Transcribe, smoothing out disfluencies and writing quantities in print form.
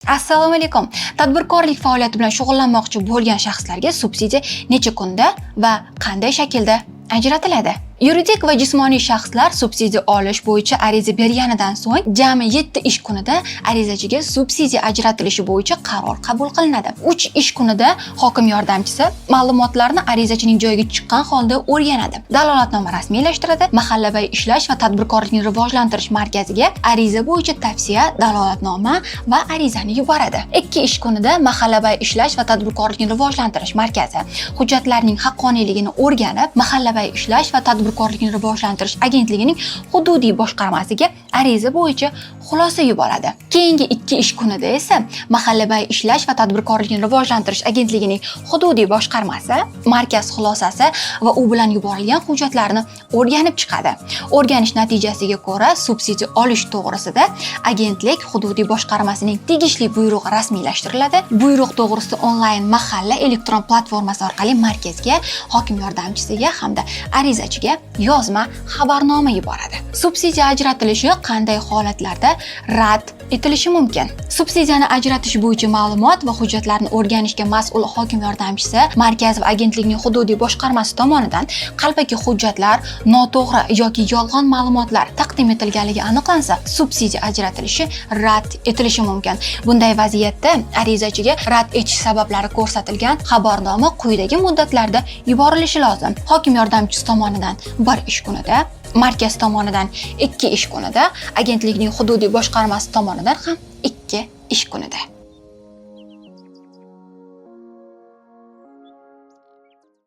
Assalomu alaykum. Tadbirkorlik faoliyati bilan shug'ullanmoqchi bo'lgan shaxslarga subsidiya necha kunda va qanday shaklda ajratiladi? Yuridik va jismoniy shaxslar subsidiya olish bo'yicha ariza berganidan so'ng jami 7 ish kunida arizachiga subsidiya ajratilishi bo'yicha qaror qabul qilinadi. 3 ish kunida hokim yordamchisi ma'lumotlarni arizachining joyiga chiqqan holda o'rganadi. Dalolatnoma rasmiylashtiradi, mahallaviy ishlash va tadbirkorlikni rivojlantirish markaziga ariza bo'yicha tavsiya, dalolatnoma va arizani yuboradi. 2 ish kunida mahallaviy ishlash va tadbirkorlikni rivojlantirish markazi hujjatlarning haqqoniyligini o'rganib, mahallaviy ishlash va tadbirkorlikni rivojlantirish agentligining hududiy boshqarmasiga ariza bo'yicha xulosa yuboradi. Keyingi 2 ish kunida esa mahallaviy ishlash va tadbirkorlikni rivojlantirish agentligining hududiy boshqarmasi markaz xulosasi va u bilan yuborilgan hujjatlarni o'rganib chiqadi. O'rganish natijasiga ko'ra subsidiya olish to'g'risida agentlik hududiy boshqarmasining tegishli buyrug'i rasmiylashtiriladi. Buyruq to'g'risida onlayn mahalla elektron platformasi orqali markazga, hokim yordamchisiga hamda arizachiga yozma xabarnoma yuboradi. Subsidiya ajratilishi qanday holatlarda rad etilishi mumkin? Subsidiyani ajratish bo'yicha ma'lumot va hujjatlarni o'rganishga mas'ul hokim yordamchisi, markaz va agentlikning hududiy boshqarmasi tomonidan qalbaki hujjatlar, noto'g'ri yoki yolg'on ma'lumotlar taqdim etilganligi aniqlansa, subsidiya ajratilishi rad etilishi mumkin. Bunday vaziyatda arizachiga rad etish sabablari ko'rsatilgan xabarnoma quyidagi muddatlarda yuborilishi lozim. Hokim yordamchisi tomonidan 1 ish kunida, markaz tomonidan 2 ish kunida, agentlikning hududiy boshqarmasi tomonidan ham 2 ish kunida.